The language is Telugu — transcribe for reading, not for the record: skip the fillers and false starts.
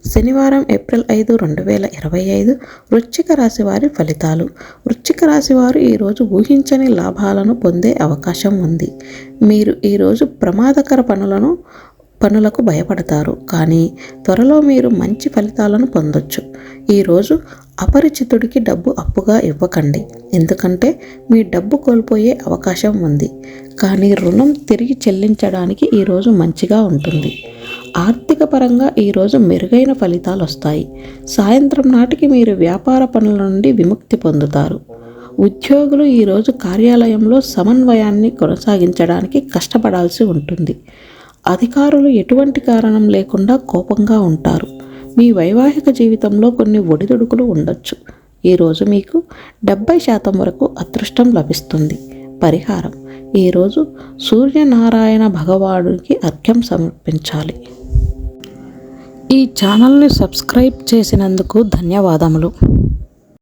శనివారం ఏప్రిల్ 5, 2025 వృశ్చిక రాశి వారి ఫలితాలు. వృశ్చిక రాశి వారు ఈరోజు ఊహించని లాభాలను పొందే అవకాశం ఉంది. మీరు ఈరోజు ప్రమాదకర పనులకు భయపడతారు, కానీ త్వరలో మీరు మంచి ఫలితాలను పొందొచ్చు. ఈరోజు అపరిచితుడికి డబ్బు అప్పుగా ఇవ్వకండి, ఎందుకంటే మీ డబ్బు కోల్పోయే అవకాశం ఉంది. కానీ రుణం తిరిగి చెల్లించడానికి ఈరోజు మంచిగా ఉంటుంది. ఆర్థిక పరంగా ఈరోజు మెరుగైన ఫలితాలు వస్తాయి. సాయంత్రం నాటికి మీరు వ్యాపార పనుల నుండి విముక్తి పొందుతారు. ఉద్యోగులు ఈరోజు కార్యాలయంలో సమన్వయాన్ని కొనసాగించడానికి కష్టపడాల్సి ఉంటుంది. అధికారులు ఎటువంటి కారణం లేకుండా కోపంగా ఉంటారు. మీ వైవాహిక జీవితంలో కొన్ని ఒడిదుడుకులు ఉండొచ్చు. ఈరోజు మీకు 70% వరకు అదృష్టం లభిస్తుంది. పరిహారం: ఈరోజు సూర్యనారాయణ భగవానుడికి అర్ఘ్యం సమర్పించాలి. ఈ ఛానల్ని సబ్స్క్రైబ్ చేసినందుకు ధన్యవాదములు.